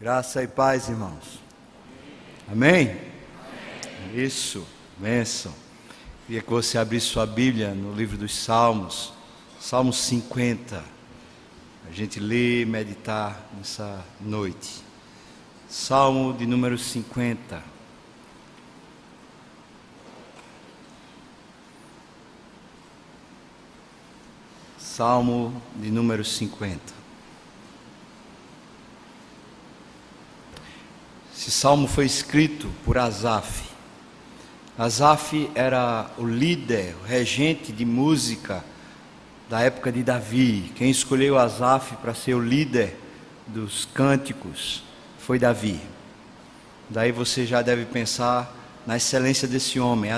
Graça e paz, irmãos. Amém? Isso, bênção. Queria que você abrisse sua Bíblia no livro dos Salmos, Salmo 50. A gente lê e meditar nessa noite. Salmo de número 50. Salmo de número 50. Esse salmo foi escrito por Asaf. Asaf era o líder, o regente de música da época de Davi. Quem escolheu Asaf para ser o líder dos cânticos foi Davi. Daí você já deve pensar na excelência desse homem.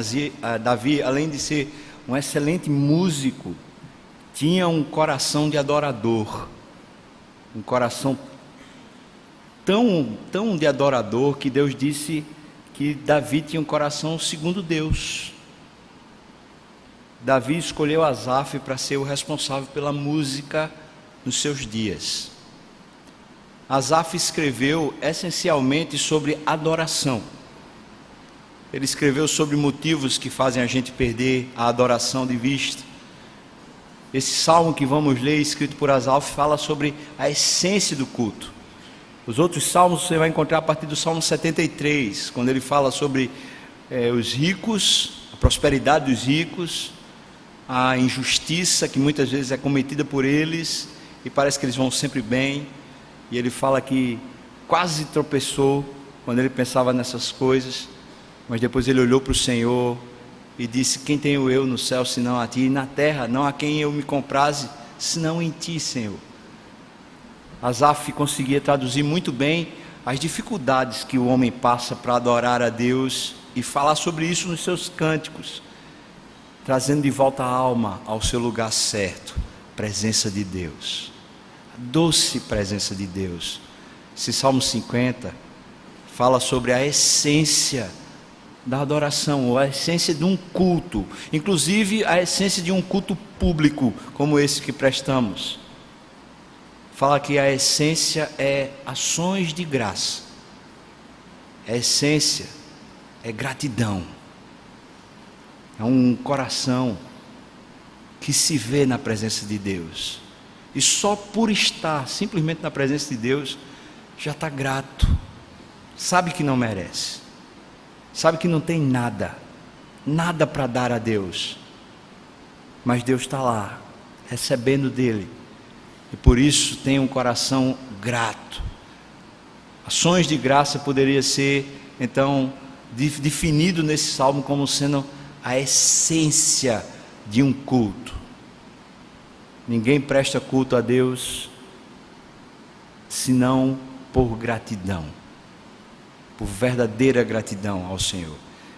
Davi, além de ser um excelente músico, tinha um coração de adorador, um coração tão de adorador que Deus disse que Davi tinha um coração segundo Deus. Davi escolheu Asaf para ser o responsável pela música nos seus dias. Asaf escreveu essencialmente sobre adoração. Ele escreveu sobre motivos que fazem a gente perder a adoração de vista. Esse salmo que vamos ler, escrito por Asaf, fala sobre a essência do culto. Os outros salmos você vai encontrar a partir do Salmo 73, quando ele fala sobre os ricos, a prosperidade dos ricos, a injustiça que muitas vezes é cometida por eles, e parece que eles vão sempre bem, e ele fala que quase tropeçou quando ele pensava nessas coisas, mas depois ele olhou para o Senhor e disse: quem tenho eu no céu senão a ti, e na terra não há quem eu me compraze senão em ti, Senhor. Asaf conseguia traduzir muito bem as dificuldades que o homem passa para adorar a Deus e falar sobre isso nos seus cânticos, trazendo de volta a alma ao seu lugar certo, presença de Deus, a doce presença de Deus. Esse Salmo 50 fala sobre a essência da adoração, ou a essência de um culto, inclusive a essência de um culto público como esse que prestamos. Fala que a essência é ações de graça, a essência é gratidão, é um coração que se vê na presença de Deus, e só por estar simplesmente na presença de Deus, já está grato, sabe que não merece, sabe que não tem nada para dar a Deus, mas Deus está lá, recebendo dele, e por isso tem um coração grato. Ações de graça poderia ser então definido nesse salmo como sendo a essência de um culto. Ninguém presta culto a Deus senão por gratidão, por verdadeira gratidão ao Senhor.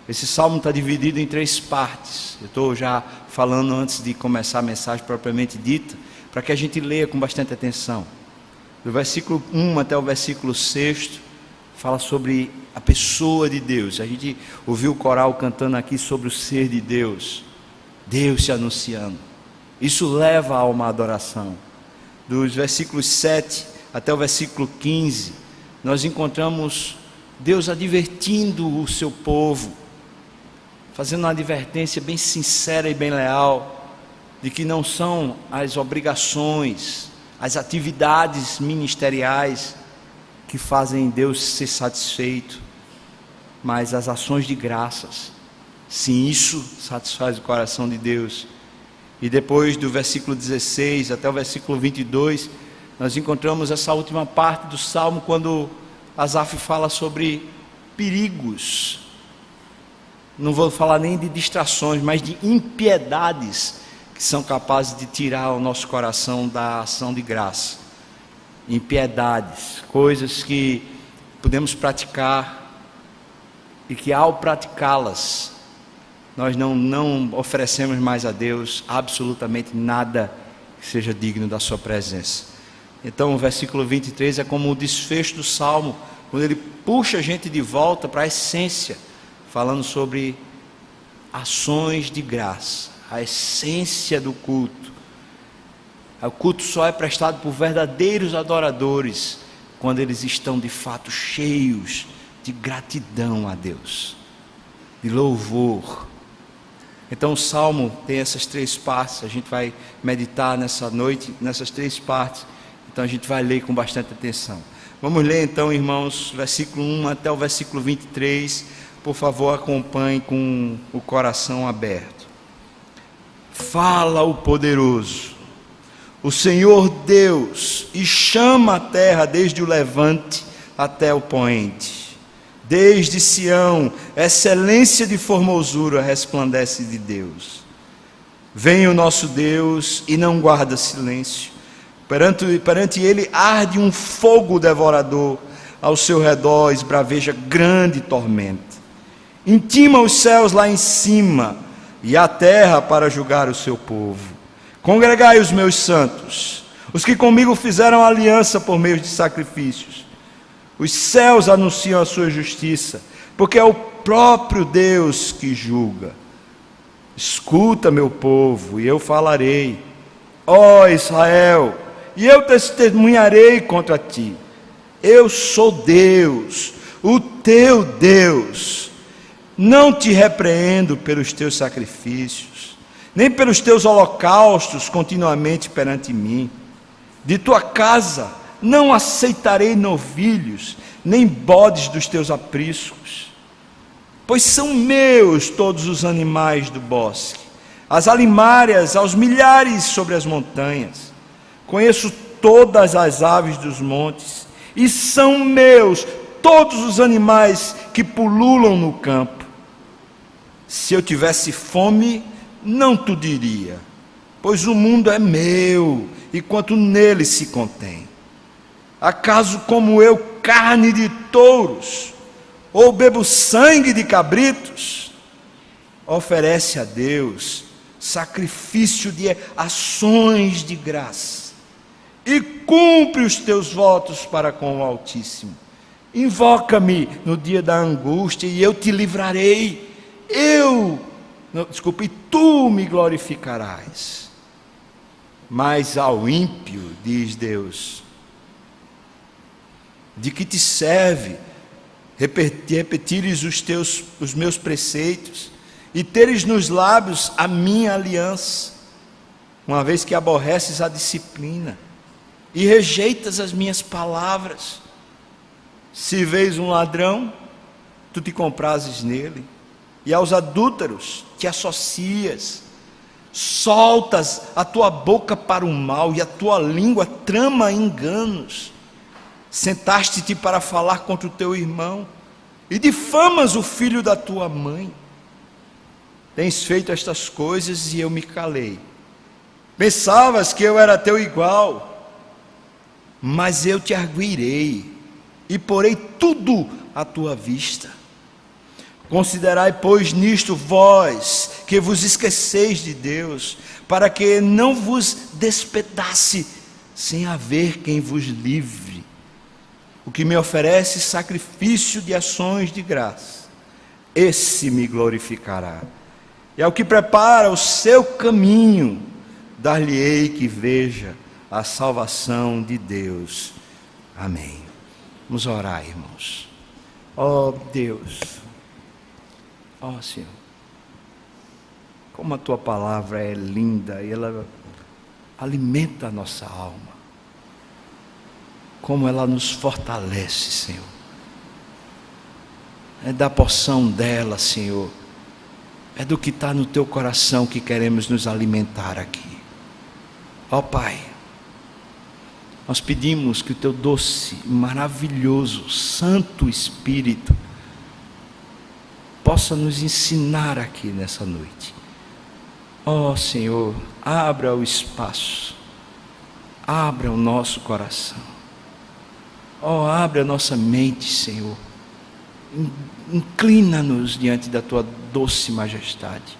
Esse salmo está dividido em 3 partes. Eu estou já falando antes de começar a mensagem propriamente dita, para que a gente leia com bastante atenção. Do versículo 1 até o versículo 6 fala sobre a pessoa de Deus. A gente ouviu o coral cantando aqui sobre o ser de Deus, Deus se anunciando. Isso leva a uma adoração. Dos versículos 7 até o versículo 15, nós encontramos Deus advertindo o seu povo, fazendo uma advertência bem sincera e bem leal, de que não são as obrigações, as atividades ministeriais que fazem Deus ser satisfeito, mas as ações de graças. Sim, isso satisfaz o coração de Deus. E depois do versículo 16 até o versículo 22, nós encontramos essa última parte do Salmo, quando Asaf fala sobre perigos. Não vou falar nem de distrações, mas de impiedades que são capazes de tirar o nosso coração da ação de graça. Impiedades, coisas que podemos praticar e que ao praticá-las, nós não oferecemos mais a Deus absolutamente nada que seja digno da sua presença. Então o versículo 23 é como o desfecho do Salmo, quando ele puxa a gente de volta para a essência, falando sobre ações de graça, a essência do culto. O culto só é prestado por verdadeiros adoradores quando eles estão de fato cheios de gratidão a Deus, de louvor. Então o Salmo tem essas 3 partes, a gente vai meditar nessa noite, nessas 3 partes, então a gente vai ler com bastante atenção. Vamos ler então, irmãos, versículo 1 até o versículo 23, por favor acompanhe com o coração aberto. Fala o poderoso, o Senhor Deus, e chama a terra desde o levante até o poente. Desde Sião, excelência de formosura resplandece de Deus. Vem o nosso Deus e não guarda silêncio. Perante ele arde um fogo devorador, ao seu redor esbraveja grande tormenta. Intima os céus lá em cima e a terra para julgar o seu povo. Congregai os meus santos, os que comigo fizeram aliança por meio de sacrifícios. Os céus anunciam a sua justiça, porque é o próprio Deus que julga. Escuta, meu povo, e eu falarei, ó Israel, e eu testemunharei contra ti. Eu sou Deus, o teu Deus. Não te repreendo pelos teus sacrifícios, nem pelos teus holocaustos continuamente perante mim. De tua casa não aceitarei novilhos, nem bodes dos teus apriscos, pois são meus todos os animais do bosque, as alimárias aos milhares sobre as montanhas. Conheço todas as aves dos montes, e são meus todos os animais que pululam no campo. Se eu tivesse fome, não te diria, pois o mundo é meu, e quanto nele se contém. Acaso como eu carne de touros, ou bebo sangue de cabritos? Oferece a Deus sacrifício de ações de graça, e cumpre os teus votos para com o Altíssimo. Invoca-me no dia da angústia, e eu te livrarei. E tu me glorificarás. Mas ao ímpio, diz Deus, de que te serve repetires os meus preceitos e teres nos lábios a minha aliança, uma vez que aborreces a disciplina e rejeitas as minhas palavras? Se vês um ladrão, tu te comprases nele, e aos adúlteros te associas. Soltas a tua boca para o mal, e a tua língua trama enganos. Sentaste-te para falar contra o teu irmão, e difamas o filho da tua mãe. Tens feito estas coisas, e eu me calei. Pensavas que eu era teu igual, mas eu te arguirei, e porei tudo à tua vista. Considerai, pois, nisto vós, que vos esqueceis de Deus, para que não vos despedace, sem haver quem vos livre. O que me oferece sacrifício de ações de graça, esse me glorificará. E ao que prepara o seu caminho, dar-lhe-ei que veja a salvação de Deus. Amém. Vamos orar, irmãos. Ó Deus, ó Senhor, como a tua palavra é linda e ela alimenta a nossa alma, como ela nos fortalece, Senhor. É da porção dela, Senhor, é do que está no teu coração que queremos nos alimentar aqui. Ó Pai, nós pedimos que o teu doce, maravilhoso, Santo Espírito possa nos ensinar aqui nessa noite. Ó Senhor, abra o espaço, abra o nosso coração, ó, abre a nossa mente, Senhor, inclina-nos diante da tua doce majestade,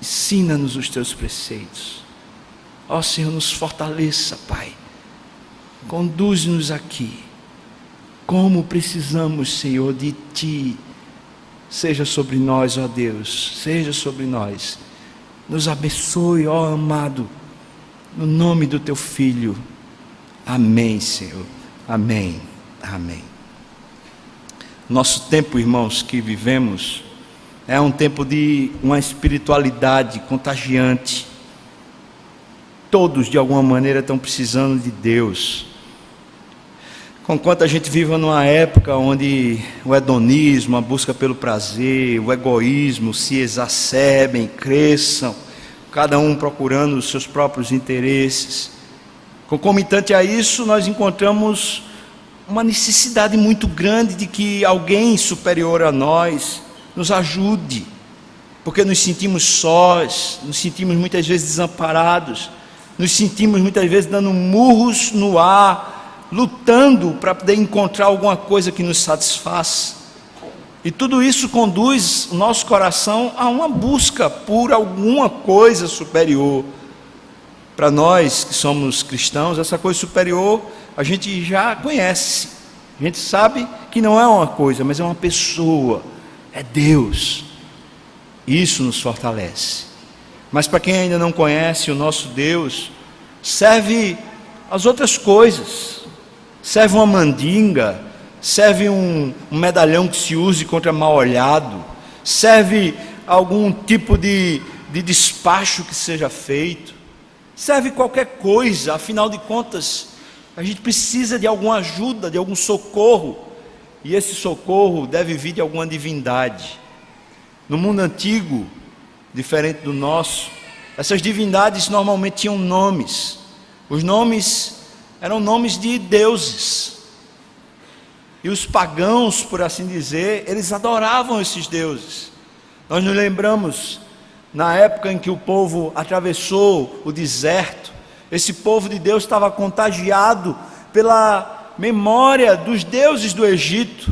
ensina-nos os teus preceitos, ó Senhor, nos fortaleça, Pai, conduz-nos aqui, como precisamos, Senhor, de Ti. Seja sobre nós, ó Deus, seja sobre nós, nos abençoe, ó amado, no nome do Teu Filho, amém, Senhor, Amém. Amém. Nosso tempo, irmãos, que vivemos é um tempo de uma espiritualidade contagiante. Todos, de alguma maneira, estão precisando de Deus. Conquanto a gente viva numa época onde o hedonismo, a busca pelo prazer, o egoísmo se exacerbem, cresçam, cada um procurando os seus próprios interesses. Concomitante a isso, nós encontramos uma necessidade muito grande de que alguém superior a nós nos ajude, porque nos sentimos sós, nos sentimos muitas vezes desamparados, nos sentimos muitas vezes dando murros no ar, lutando para poder encontrar alguma coisa que nos satisfaça. E tudo isso conduz o nosso coração a uma busca por alguma coisa superior. Para nós que somos cristãos, essa coisa superior a gente já conhece, a gente sabe que não é uma coisa, mas é uma pessoa, é Deus. Isso nos fortalece. Mas para quem ainda não conhece o nosso Deus, serve as outras coisas, serve uma mandinga, serve um medalhão que se use contra mal olhado, serve algum tipo de despacho que seja feito, serve qualquer coisa. Afinal de contas, a gente precisa de alguma ajuda, de algum socorro, e esse socorro deve vir de alguma divindade. No mundo antigo, diferente do nosso, essas divindades normalmente tinham nomes. Os nomes eram nomes de deuses, e os pagãos, por assim dizer, eles adoravam esses deuses. Nós nos lembramos, na época em que o povo atravessou o deserto, esse povo de Deus estava contagiado pela memória dos deuses do Egito.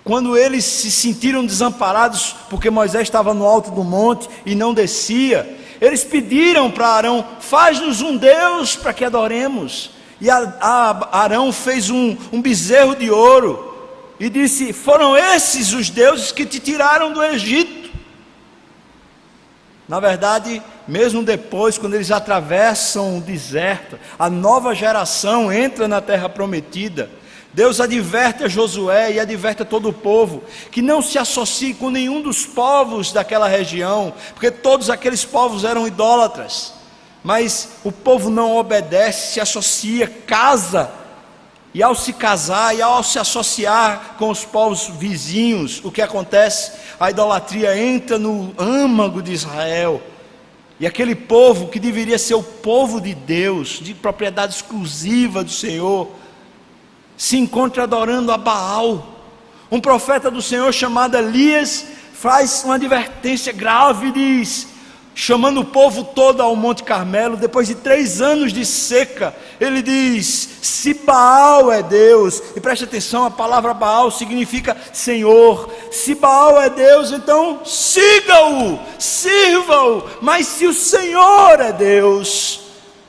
Quando eles se sentiram desamparados, porque Moisés estava no alto do monte e não descia, eles pediram para Arão: faz-nos um Deus para que adoremos. E Arão fez um bezerro de ouro e disse: foram esses os deuses que te tiraram do Egito. Na verdade, mesmo depois, quando eles atravessam o deserto, a nova geração entra na terra prometida, Deus adverte a Josué e adverte a todo o povo que não se associe com nenhum dos povos daquela região, porque todos aqueles povos eram idólatras. Mas o povo não obedece, se associa, casa, e ao se casar e ao se associar com os povos vizinhos, o que acontece? A idolatria entra no âmago de Israel, e aquele povo que deveria ser o povo de Deus, de propriedade exclusiva do Senhor, se encontra adorando a Baal. Um profeta do Senhor chamado Elias faz uma advertência grave e diz, chamando o povo todo ao Monte Carmelo, depois de 3 anos de seca, ele diz: se Baal é Deus, e preste atenção, a palavra Baal significa Senhor. Se Baal é Deus, então siga-o, sirva-o. Mas se o Senhor é Deus,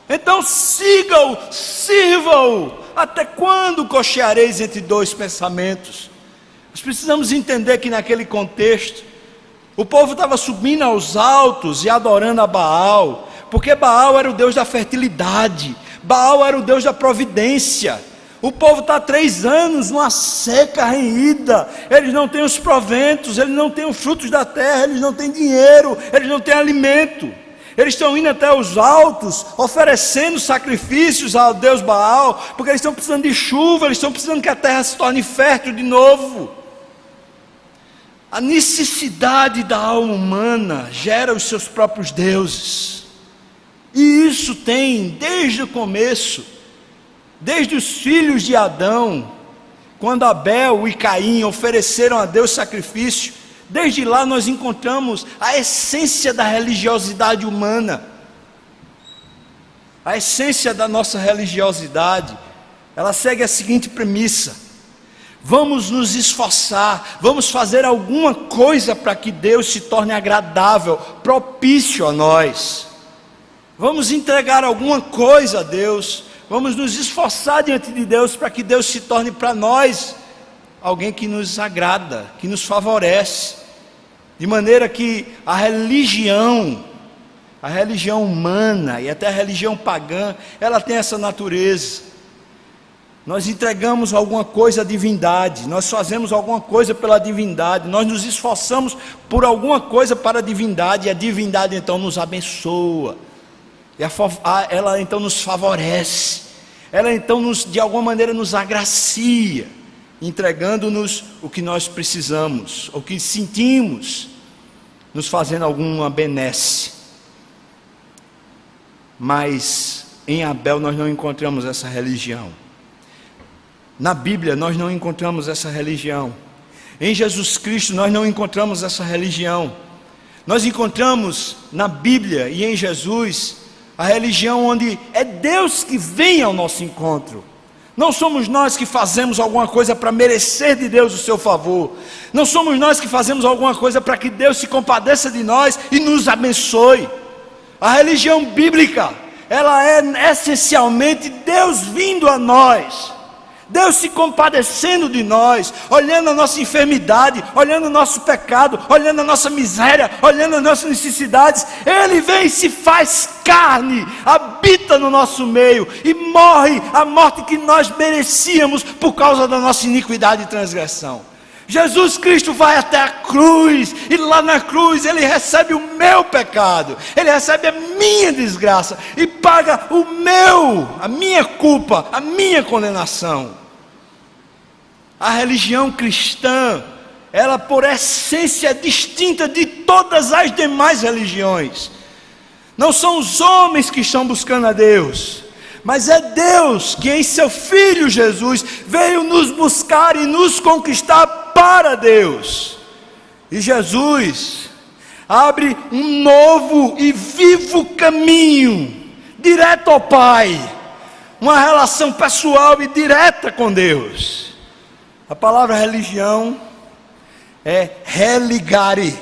então siga-o, sirva-o. Até quando cocheareis entre 2 pensamentos? Nós precisamos entender que naquele contexto, o povo estava subindo aos altos e adorando a Baal, porque Baal era o Deus da fertilidade, Baal era o Deus da providência. O povo está há 3 anos numa seca renhida, eles não têm os proventos, eles não têm os frutos da terra, eles não têm dinheiro, eles não têm alimento. Eles estão indo até os altos, oferecendo sacrifícios ao Deus Baal, porque eles estão precisando de chuva, eles estão precisando que a terra se torne fértil de novo. A necessidade da alma humana gera os seus próprios deuses, e isso tem desde o começo, desde os filhos de Adão, quando Abel e Caim ofereceram a Deus sacrifício. Desde lá nós encontramos a essência da religiosidade humana. A essência da nossa religiosidade, ela segue a seguinte premissa: vamos nos esforçar, vamos fazer alguma coisa para que Deus se torne agradável, propício a nós. Vamos entregar alguma coisa a Deus, vamos nos esforçar diante de Deus para que Deus se torne para nós alguém que nos agrada, que nos favorece. De maneira que a religião humana e até a religião pagã, ela tem essa natureza. Nós entregamos alguma coisa à divindade, nós fazemos alguma coisa pela divindade, nós nos esforçamos por alguma coisa para a divindade, e a divindade então nos abençoa, ela então nos favorece, ela então de alguma maneira nos agracia, entregando-nos o que nós precisamos, o que sentimos, nos fazendo alguma benesse. Mas em Abel nós não encontramos essa religião. Na Bíblia nós não encontramos essa religião. Em Jesus Cristo nós não encontramos essa religião. Nós encontramos na Bíblia e em Jesus a religião onde é Deus que vem ao nosso encontro. Não somos nós que fazemos alguma coisa para merecer de Deus o seu favor. Não somos nós que fazemos alguma coisa para que Deus se compadeça de nós e nos abençoe. A religião bíblica, ela é essencialmente Deus vindo a nós, Deus se compadecendo de nós, olhando a nossa enfermidade, olhando o nosso pecado, olhando a nossa miséria, olhando as nossas necessidades. Ele vem e se faz carne, habita no nosso meio e morre a morte que nós merecíamos por causa da nossa iniquidade e transgressão. Jesus Cristo vai até a cruz, e lá na cruz Ele recebe o meu pecado, Ele recebe a minha desgraça, e paga a minha culpa, a minha condenação. A religião cristã, ela por essência é distinta de todas as demais religiões. Não são os homens que estão buscando a Deus, mas é Deus que em seu Filho Jesus veio nos buscar e nos conquistar para Deus. E Jesus abre um novo e vivo caminho direto ao Pai, uma relação pessoal e direta com Deus. A palavra religião é religare,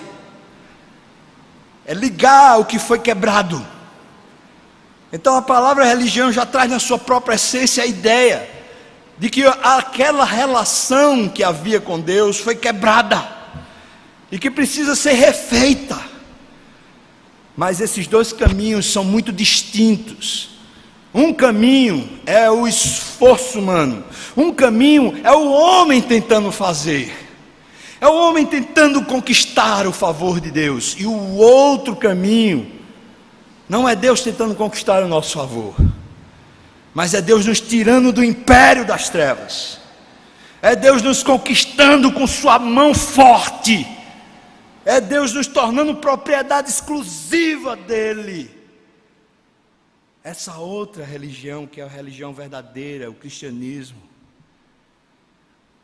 é ligar o que foi quebrado. Então a palavra religião já traz na sua própria essência a ideia de que aquela relação que havia com Deus foi quebrada e que precisa ser refeita. Mas esses dois caminhos são muito distintos. Um caminho é o esforço humano, um caminho é o homem tentando fazer, é o homem tentando conquistar o favor de Deus, e o outro caminho não é Deus tentando conquistar o nosso favor, mas é Deus nos tirando do império das trevas, é Deus nos conquistando com sua mão forte, é Deus nos tornando propriedade exclusiva dEle. Essa outra religião, que é a religião verdadeira, o cristianismo,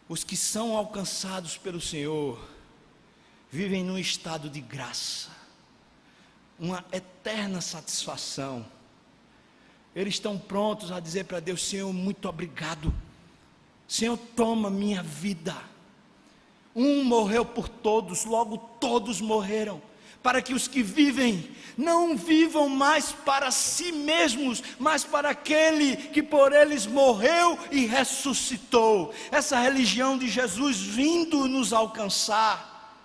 os que são alcançados pelo Senhor, vivem num estado de graça, uma eterna satisfação. Eles estão prontos a dizer para Deus: Senhor, muito obrigado, Senhor, toma minha vida. Um morreu por todos, logo todos morreram, para que os que vivem não vivam mais para si mesmos, mas para aquele que por eles morreu e ressuscitou. Essa religião de Jesus vindo nos alcançar,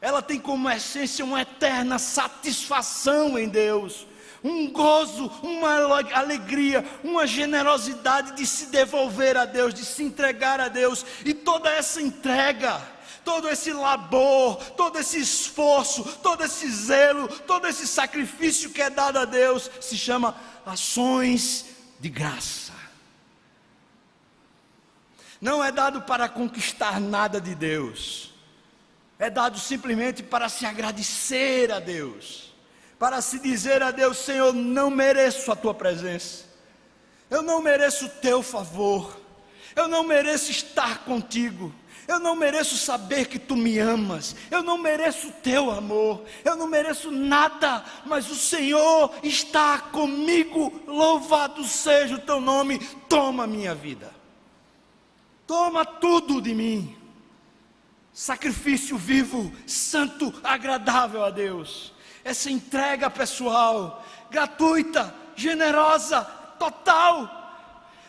ela tem como essência uma eterna satisfação em Deus, um gozo, uma alegria, uma generosidade de se devolver a Deus, de se entregar a Deus. E toda essa entrega, todo esse labor, todo esse esforço, todo esse zelo, todo esse sacrifício que é dado a Deus, se chama ações de graça. Não é dado para conquistar nada de Deus, é dado simplesmente para se agradecer a Deus, para se dizer a Deus: Senhor, não mereço a tua presença, eu não mereço o teu favor, eu não mereço estar contigo, eu não mereço saber que tu me amas, eu não mereço o teu amor, eu não mereço nada, mas o Senhor está comigo, louvado seja o teu nome. Toma a minha vida, toma tudo de mim, sacrifício vivo, santo, agradável a Deus. Essa entrega pessoal, gratuita, generosa, total,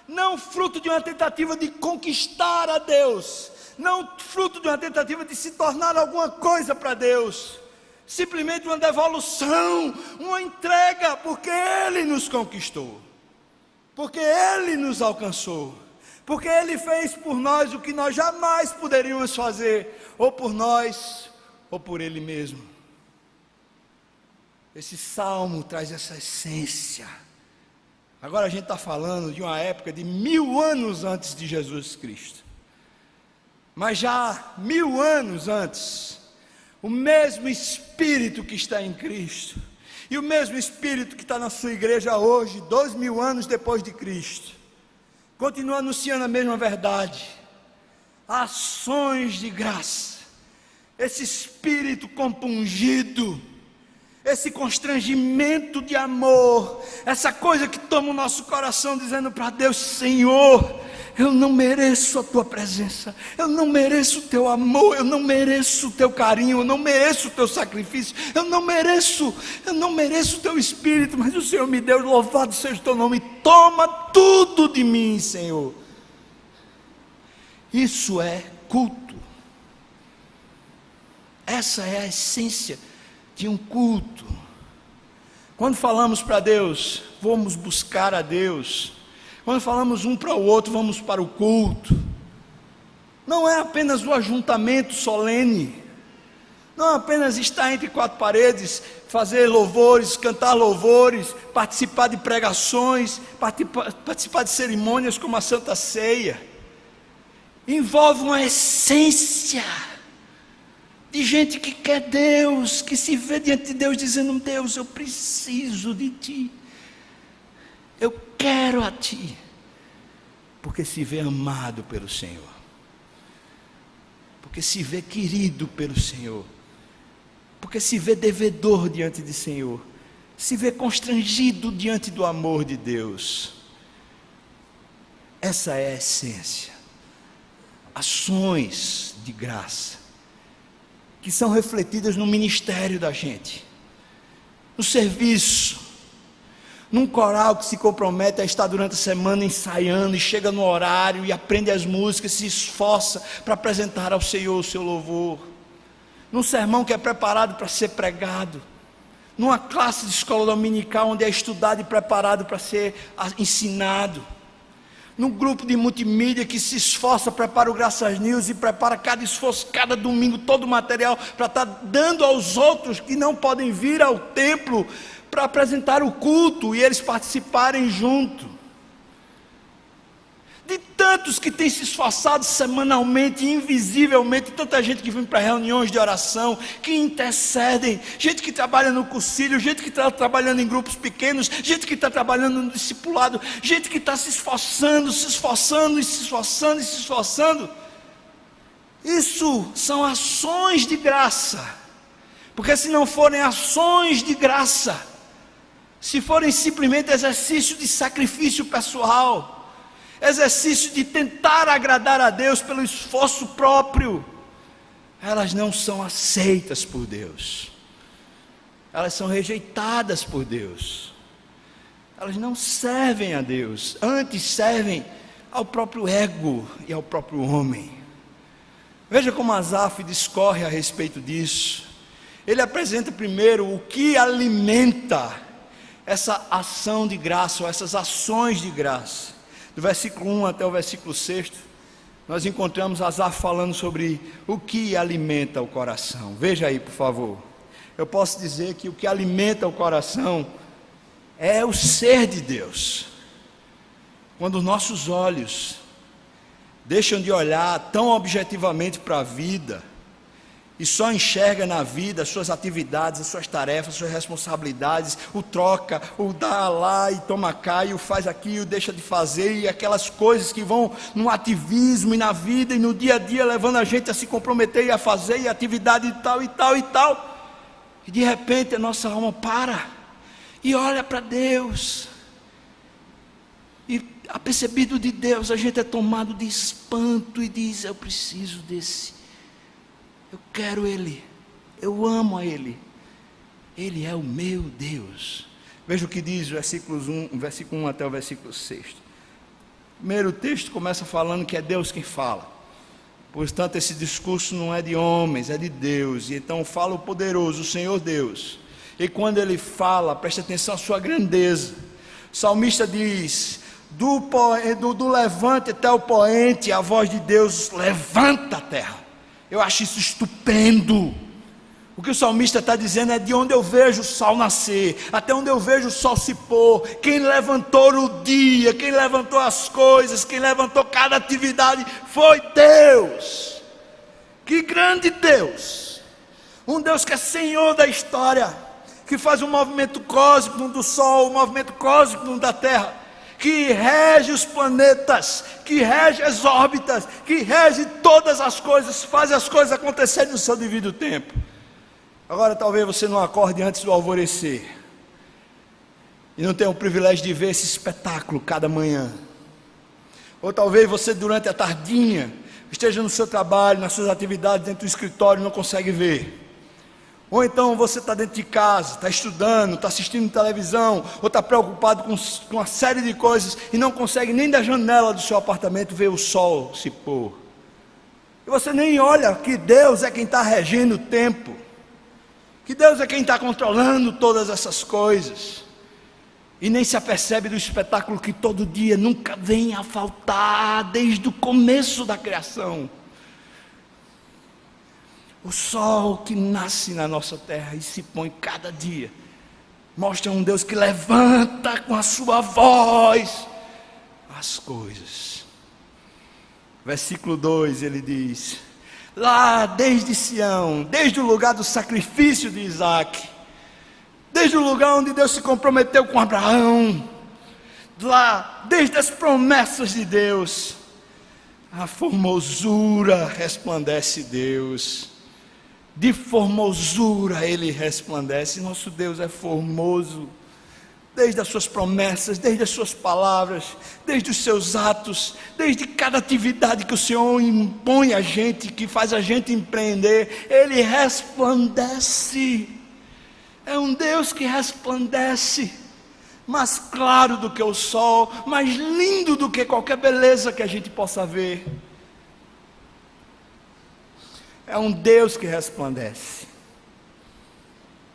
não fruto de uma tentativa de conquistar a Deus, não fruto de uma tentativa de se tornar alguma coisa para Deus, simplesmente uma devolução, uma entrega, porque Ele nos conquistou, porque Ele nos alcançou, porque Ele fez por nós o que nós jamais poderíamos fazer, ou por nós, ou por Ele mesmo. Esse salmo traz essa essência. Agora a gente está falando de uma época de 1000 anos antes de Jesus Cristo. Mas já 1000 anos antes, o mesmo Espírito que está em Cristo, e o mesmo Espírito que está na sua igreja hoje, 2000 anos depois de Cristo, continua anunciando a mesma verdade. Ações de graça, esse Espírito compungido, esse constrangimento de amor, essa coisa que toma o nosso coração dizendo para Deus: Senhor, eu não mereço a tua presença, eu não mereço o teu amor, eu não mereço o teu carinho, eu não mereço o teu sacrifício, eu não mereço o teu Espírito, mas o Senhor me deu, louvado seja o teu nome, toma tudo de mim, Senhor. Isso é culto. Essa é a essência de um culto. Quando falamos para Deus, vamos buscar a Deus. Quando falamos um para o outro, vamos para o culto. Não é apenas o ajuntamento solene, não é apenas estar entre quatro paredes, fazer louvores, cantar louvores, participar de pregações, participar de cerimônias como a Santa Ceia. Envolve uma essência de gente que quer Deus, que se vê diante de Deus dizendo: Deus, eu preciso de Ti, eu quero a Ti, porque se vê amado pelo Senhor, porque se vê querido pelo Senhor, porque se vê devedor diante do Senhor, se vê constrangido diante do amor de Deus. Essa é a essência. Ações de graça que são refletidas no ministério da gente, no serviço, num coral que se compromete a estar durante a semana ensaiando e chega no horário e aprende as músicas, se esforça para apresentar ao Senhor o seu louvor, num sermão que é preparado para ser pregado, numa classe de escola dominical onde é estudado e preparado para ser ensinado, num grupo de multimídia que se esforça, prepara o Graças News e prepara cada esforço, cada domingo, todo o material para estar dando aos outros que não podem vir ao templo para apresentar o culto e eles participarem junto. De tantos que têm se esforçado semanalmente, invisivelmente, tanta gente que vem para reuniões de oração, que intercedem, gente que trabalha no cursilho, gente que está trabalhando em grupos pequenos, gente que está trabalhando no discipulado, gente que está se esforçando. Isso são ações de graça, porque se não forem ações de graça, se forem simplesmente exercício de sacrifício pessoal, exercício de tentar agradar a Deus pelo esforço próprio, elas não são aceitas por Deus, elas são rejeitadas por Deus, elas não servem a Deus, antes servem ao próprio ego e ao próprio homem. Veja como Asaf discorre a respeito disso. Ele apresenta primeiro o que alimenta essa ação de graça, ou essas ações de graça. Do versículo 1 até o versículo 6, nós encontramos Asaf falando sobre o que alimenta o coração. Veja aí, por favor. Eu posso dizer que o que alimenta o coração é o ser de Deus. Quando os nossos olhos deixam de olhar tão objetivamente para a vida e só enxerga na vida as suas atividades, as suas tarefas, as suas responsabilidades, o troca, o dá lá e toma cá, e o faz aqui, o deixa de fazer, e aquelas coisas que vão no ativismo e na vida e no dia a dia, levando a gente a se comprometer e a fazer, e atividade e tal, e de repente a nossa alma para e olha para Deus, e apercebido de Deus, a gente é tomado de espanto e diz: eu preciso desse, eu quero Ele, eu amo a Ele, Ele é o meu Deus. Veja o que diz o versículo 1 até o versículo 6. Primeiro, o texto começa falando que é Deus quem fala. Portanto, esse discurso não é de homens, é de Deus. E então fala o poderoso, o Senhor Deus. E quando Ele fala, preste atenção à sua grandeza. O salmista diz: do levante até o poente, a voz de Deus levanta a terra. Eu acho isso estupendo. O que o salmista está dizendo é: de onde eu vejo o sol nascer, até onde eu vejo o sol se pôr, quem levantou o dia, quem levantou as coisas, quem levantou cada atividade, foi Deus. Que grande Deus! Um Deus que é Senhor da história, que faz um movimento cósmico do sol, um movimento cósmico da terra, que rege os planetas, que rege as órbitas, que rege todas as coisas, faz as coisas acontecerem no seu devido tempo. Agora talvez você não acorde antes do alvorecer, e não tenha o privilégio de ver esse espetáculo cada manhã. Ou talvez você durante a tardinha esteja no seu trabalho, nas suas atividades dentro do escritório e não consegue ver. Ou então você está dentro de casa, está estudando, está assistindo televisão, ou está preocupado com uma série de coisas e não consegue nem da janela do seu apartamento ver o sol se pôr. E você nem olha que Deus é quem está regendo o tempo, que Deus é quem está controlando todas essas coisas, e nem se apercebe do espetáculo que todo dia nunca vem a faltar, desde o começo da criação. O sol que nasce na nossa terra e se põe cada dia, mostra um Deus que levanta com a sua voz as coisas. Versículo 2 ele diz: lá desde Sião, desde o lugar do sacrifício de Isaac, desde o lugar onde Deus se comprometeu com Abraão, lá desde as promessas de Deus, a formosura resplandece Deus. De formosura ele resplandece. Nosso Deus é formoso, desde as suas promessas, desde as suas palavras, desde os seus atos, desde cada atividade que o Senhor impõe a gente, que faz a gente empreender, ele resplandece. É um Deus que resplandece, mais claro do que o sol, mais lindo do que qualquer beleza que a gente possa ver. É um Deus que resplandece.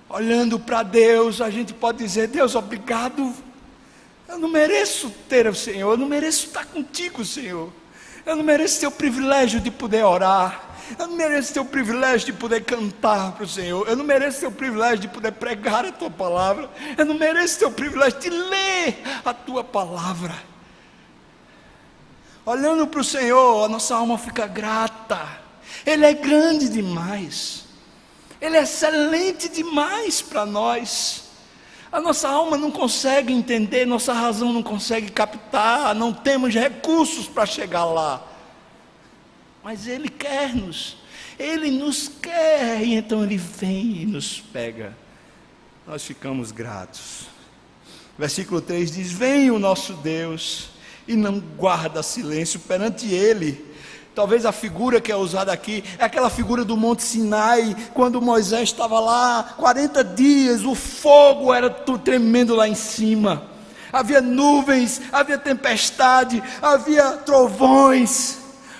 Olhando para Deus, a gente pode dizer: Deus, obrigado. Eu não mereço ter o Senhor, eu não mereço estar contigo, Senhor. Eu não mereço ter o privilégio de poder orar. Eu não mereço ter o privilégio de poder cantar para o Senhor. Eu não mereço ter o privilégio de poder pregar a Tua palavra. Eu não mereço ter o privilégio de ler a Tua palavra. Olhando para o Senhor, a nossa alma fica grata. Ele é grande demais, Ele é excelente demais para nós. A nossa alma não consegue entender, nossa razão não consegue captar, não temos recursos para chegar lá. Mas Ele quer-nos, Ele nos quer, e então Ele vem e nos pega. Nós ficamos gratos. Versículo 3 diz: vem o nosso Deus e não guarda silêncio perante Ele. Talvez a figura que é usada aqui é aquela figura do Monte Sinai, quando Moisés estava lá 40 dias, o fogo era tremendo lá em cima, havia nuvens, havia tempestade, havia trovões,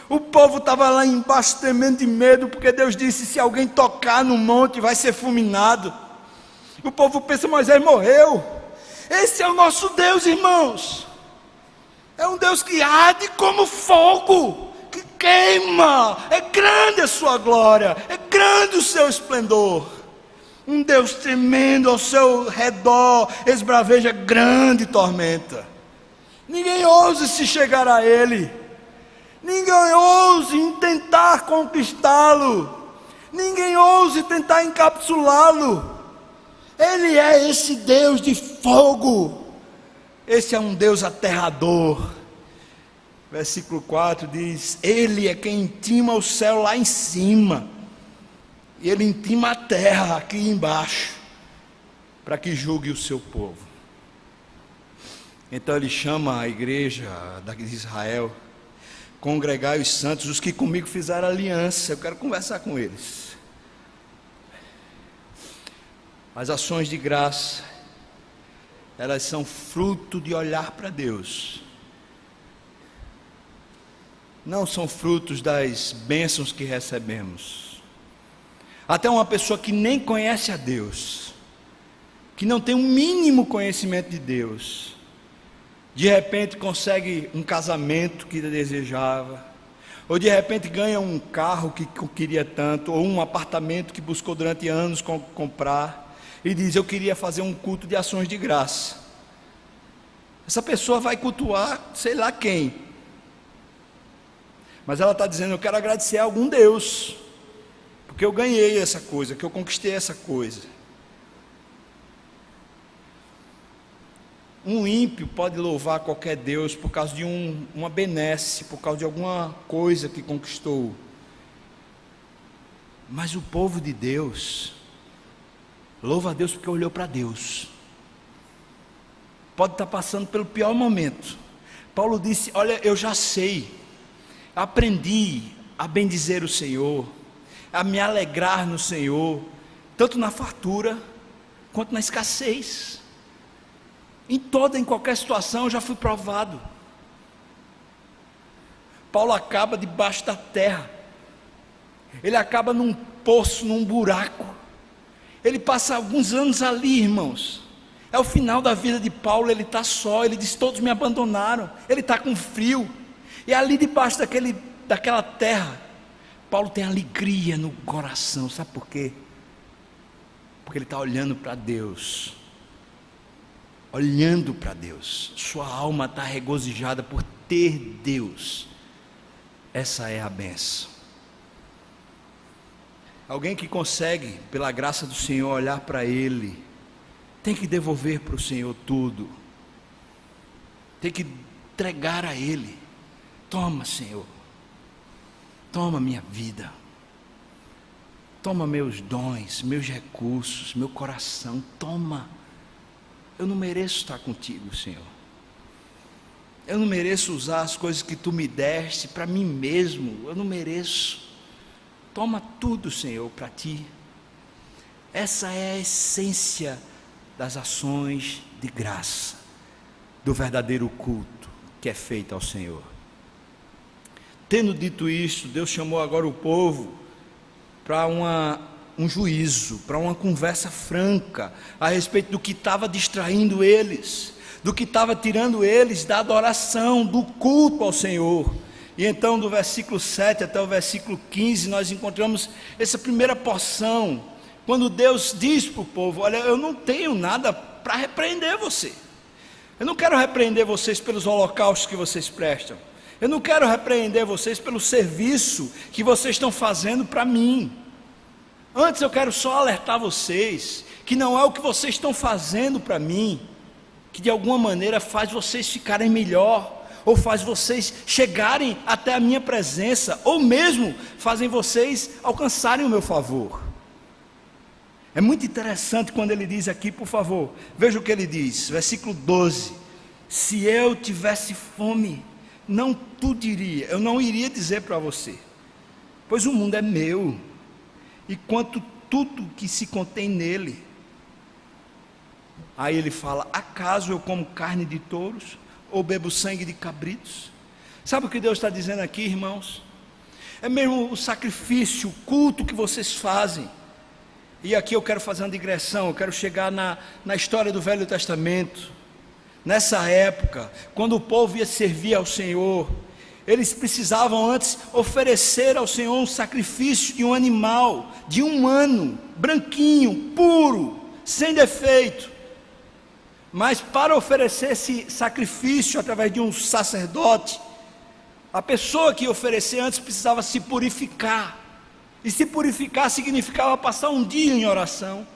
o povo estava lá embaixo tremendo de medo, porque Deus disse: se alguém tocar no monte vai ser fulminado. O povo pensa: Moisés morreu. Esse é o nosso Deus, irmãos. É um Deus que arde como fogo, que queima. É grande a sua glória, é grande o seu esplendor. Um Deus tremendo ao seu redor, esbraveja grande tormenta. Ninguém ouse se chegar a Ele, ninguém ouse tentar conquistá-lo, ninguém ouse tentar encapsulá-lo. Ele é esse Deus de fogo, esse é um Deus aterrador. Versículo 4 diz: Ele é quem intima o céu lá em cima, e Ele intima a terra aqui embaixo, para que julgue o seu povo. Então Ele chama a igreja de Israel: congregai os santos, os que comigo fizeram aliança. Eu quero conversar com eles. As ações de graça, elas são fruto de olhar para Deus, não são frutos das bênçãos que recebemos. Até uma pessoa que nem conhece a Deus, que não tem um mínimo conhecimento de Deus, de repente consegue um casamento que desejava, ou de repente ganha um carro que queria tanto, ou um apartamento que buscou durante anos comprar, e diz: eu queria fazer um culto de ações de graça. Essa pessoa vai cultuar sei lá quem, mas ela está dizendo: eu quero agradecer a algum Deus, porque eu ganhei essa coisa, que eu conquistei essa coisa. Um ímpio pode louvar qualquer Deus por causa de uma benesse, por causa de alguma coisa que conquistou. Mas o povo de Deus louva a Deus porque olhou para Deus. Pode estar passando pelo pior momento. Paulo disse: olha, eu já sei, aprendi a bendizer o Senhor, a me alegrar no Senhor, tanto na fartura quanto na escassez. Em qualquer situação eu já fui provado. Paulo acaba debaixo da terra, ele acaba num poço, num buraco, ele passa alguns anos ali, irmãos. É o final da vida de Paulo, ele está só, ele diz: todos me abandonaram, ele está com frio, e ali debaixo daquela terra, Paulo tem alegria no coração. Sabe por quê? Porque ele está olhando para Deus. Olhando para Deus, sua alma está regozijada por ter Deus. Essa é a bênção. Alguém que consegue, pela graça do Senhor, olhar para Ele, tem que devolver para o Senhor tudo, tem que entregar a Ele. Toma, Senhor, toma minha vida, toma meus dons, meus recursos, meu coração, toma. Eu não mereço estar contigo, Senhor. Eu não mereço usar as coisas que Tu me deste para mim mesmo. Eu não mereço. Toma tudo, Senhor, para Ti. Essa é a essência das ações de graça, do verdadeiro culto que é feito ao Senhor. Tendo dito isso, Deus chamou agora o povo para um juízo, para uma conversa franca a respeito do que estava distraindo eles, do que estava tirando eles da adoração, do culto ao Senhor. E então do versículo 7 até o versículo 15 nós encontramos essa primeira porção, quando Deus diz para o povo: olha, eu não tenho nada para repreender você, eu não quero repreender vocês pelos holocaustos que vocês prestam, eu não quero repreender vocês pelo serviço que vocês estão fazendo para mim. Antes eu quero só alertar vocês que não é o que vocês estão fazendo para mim que de alguma maneira faz vocês ficarem melhor, ou faz vocês chegarem até a minha presença, ou mesmo fazem vocês alcançarem o meu favor. É muito interessante quando ele diz aqui, por favor, veja o que ele diz, versículo 12: se eu tivesse fome, não tu diria, eu não iria dizer para você, pois o mundo é meu, e quanto tudo que se contém nele. Aí ele fala: acaso eu como carne de touros, ou bebo sangue de cabritos? Sabe o que Deus está dizendo aqui, irmãos? É mesmo o sacrifício, o culto que vocês fazem. E aqui eu quero fazer uma digressão, eu quero chegar na história do Velho Testamento. Nessa época, quando o povo ia servir ao Senhor, eles precisavam antes oferecer ao Senhor um sacrifício de um animal, de um ano, branquinho, puro, sem defeito. Mas para oferecer esse sacrifício através de um sacerdote, a pessoa que ia oferecer antes precisava se purificar. E se purificar significava passar um dia em oração.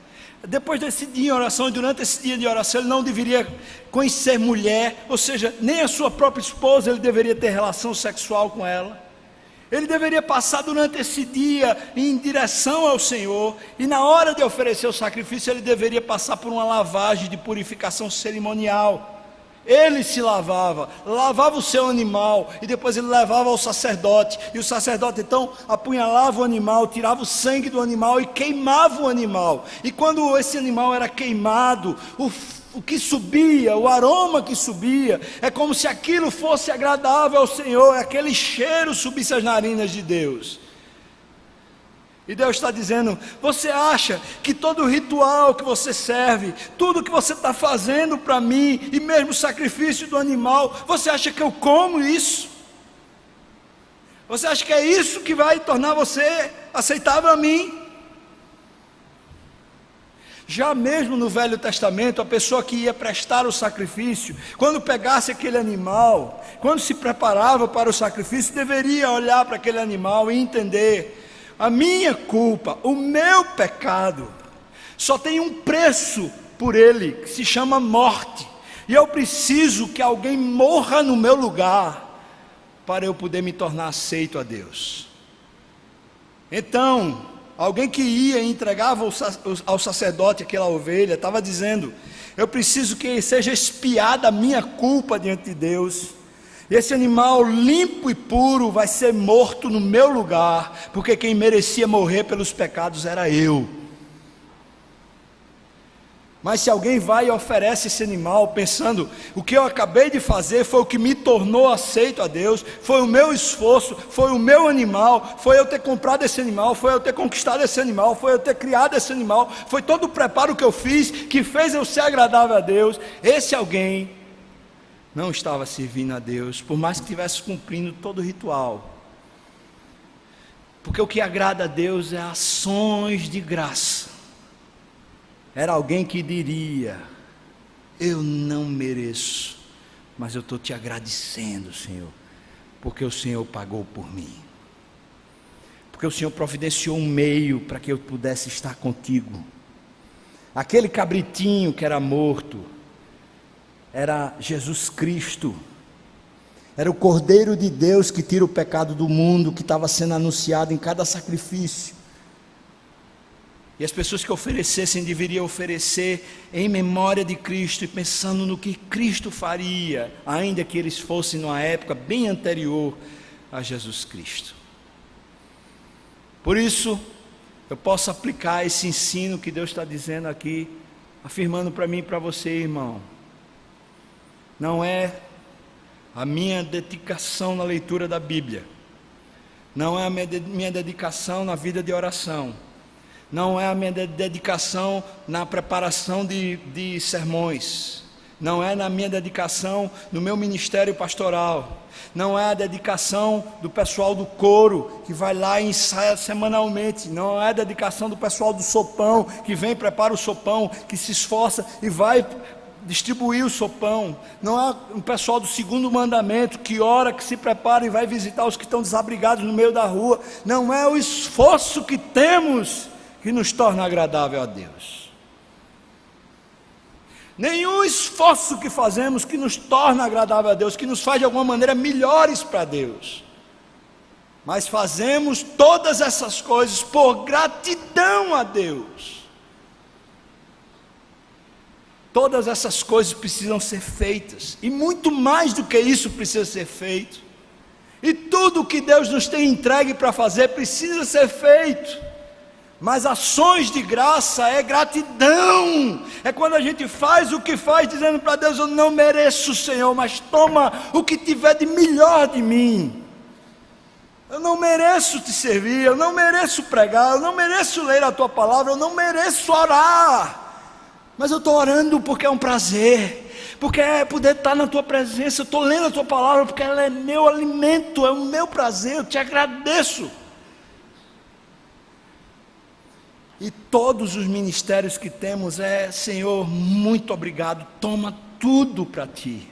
Depois desse dia em oração, e durante esse dia de oração, ele não deveria conhecer mulher, ou seja, nem a sua própria esposa ele deveria ter relação sexual com ela. Ele deveria passar durante esse dia em direção ao Senhor, e na hora de oferecer o sacrifício, ele deveria passar por uma lavagem de purificação cerimonial. Ele se lavava o seu animal, e depois ele levava ao sacerdote, e o sacerdote então apunhalava o animal, tirava o sangue do animal e queimava o animal. E quando esse animal era queimado, o que subia, o aroma que subia, é como se aquilo fosse agradável ao Senhor, aquele cheiro subisse às narinas de Deus. E Deus está dizendo: você acha que todo ritual que você serve, tudo que você está fazendo para mim, e mesmo o sacrifício do animal, você acha que eu como isso? Você acha que é isso que vai tornar você aceitável a mim? Já mesmo no Velho Testamento, a pessoa que ia prestar o sacrifício, quando pegasse aquele animal, quando se preparava para o sacrifício, deveria olhar para aquele animal e entender: a minha culpa, o meu pecado, só tem um preço por ele, que se chama morte, e eu preciso que alguém morra no meu lugar, para eu poder me tornar aceito a Deus. Então, alguém que ia e entregava ao sacerdote aquela ovelha, estava dizendo: eu preciso que seja expiada a minha culpa diante de Deus, e esse animal limpo e puro vai ser morto no meu lugar, porque quem merecia morrer pelos pecados era eu. Mas se alguém vai e oferece esse animal pensando: o que eu acabei de fazer foi o que me tornou aceito a Deus, foi o meu esforço, foi o meu animal, foi eu ter comprado esse animal, foi eu ter conquistado esse animal, foi eu ter criado esse animal, foi todo o preparo que eu fiz, que fez eu ser agradável a Deus, esse alguém não estava servindo a Deus, por mais que estivesse cumprindo todo o ritual. Porque o que agrada a Deus é ações de graça. Era alguém que diria: eu não mereço, mas eu estou te agradecendo, Senhor, porque o Senhor pagou por mim, porque o Senhor providenciou um meio para que eu pudesse estar contigo. Aquele cabritinho que era morto era Jesus Cristo, era o Cordeiro de Deus que tira o pecado do mundo, que estava sendo anunciado em cada sacrifício. E as pessoas que oferecessem deveriam oferecer em memória de Cristo e pensando no que Cristo faria, ainda que eles fossem numa época bem anterior a Jesus Cristo. Por isso, eu posso aplicar esse ensino que Deus está dizendo aqui, afirmando para mim e para você, irmão: não é a minha dedicação na leitura da Bíblia, não é a minha dedicação na vida de oração, não é a minha dedicação na preparação de sermões, não é na minha dedicação no meu ministério pastoral, não é a dedicação do pessoal do coro que vai lá e ensaia semanalmente, não é a dedicação do pessoal do sopão que vem, prepara o sopão, que se esforça e vai distribuir o sopão, não é o pessoal do segundo mandamento que ora, que se prepara e vai visitar os que estão desabrigados no meio da rua. Não é o esforço que temos que nos torna agradável a Deus, nenhum esforço que fazemos que nos torna agradável a Deus, que nos faz de alguma maneira melhores para Deus, mas fazemos todas essas coisas por gratidão a Deus. Todas essas coisas precisam ser feitas, e muito mais do que isso precisa ser feito, e tudo que Deus nos tem entregue para fazer precisa ser feito. Mas ações de graça é gratidão, é quando a gente faz o que faz dizendo para Deus: eu não mereço, Senhor, mas toma o que tiver de melhor de mim. Eu não mereço te servir, eu não mereço pregar, eu não mereço ler a tua palavra, eu não mereço orar, mas eu estou orando porque é um prazer, porque é poder estar na tua presença. Eu estou lendo a tua palavra porque ela é meu alimento, é o meu prazer, eu te agradeço. E todos os ministérios que temos é: Senhor, muito obrigado, toma tudo para ti.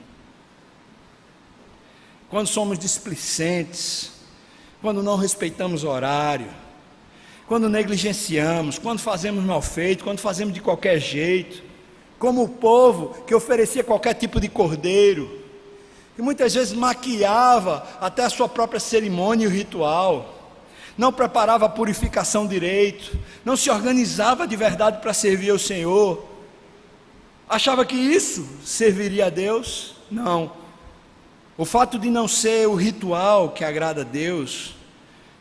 Quando somos displicentes, quando não respeitamos o horário, quando negligenciamos, quando fazemos mal feito, quando fazemos de qualquer jeito, como o povo que oferecia qualquer tipo de cordeiro, que muitas vezes maquiava até a sua própria cerimônia e o ritual, não preparava a purificação direito, não se organizava de verdade para servir ao Senhor, achava que isso serviria a Deus. Não, o fato de não ser o ritual que agrada a Deus,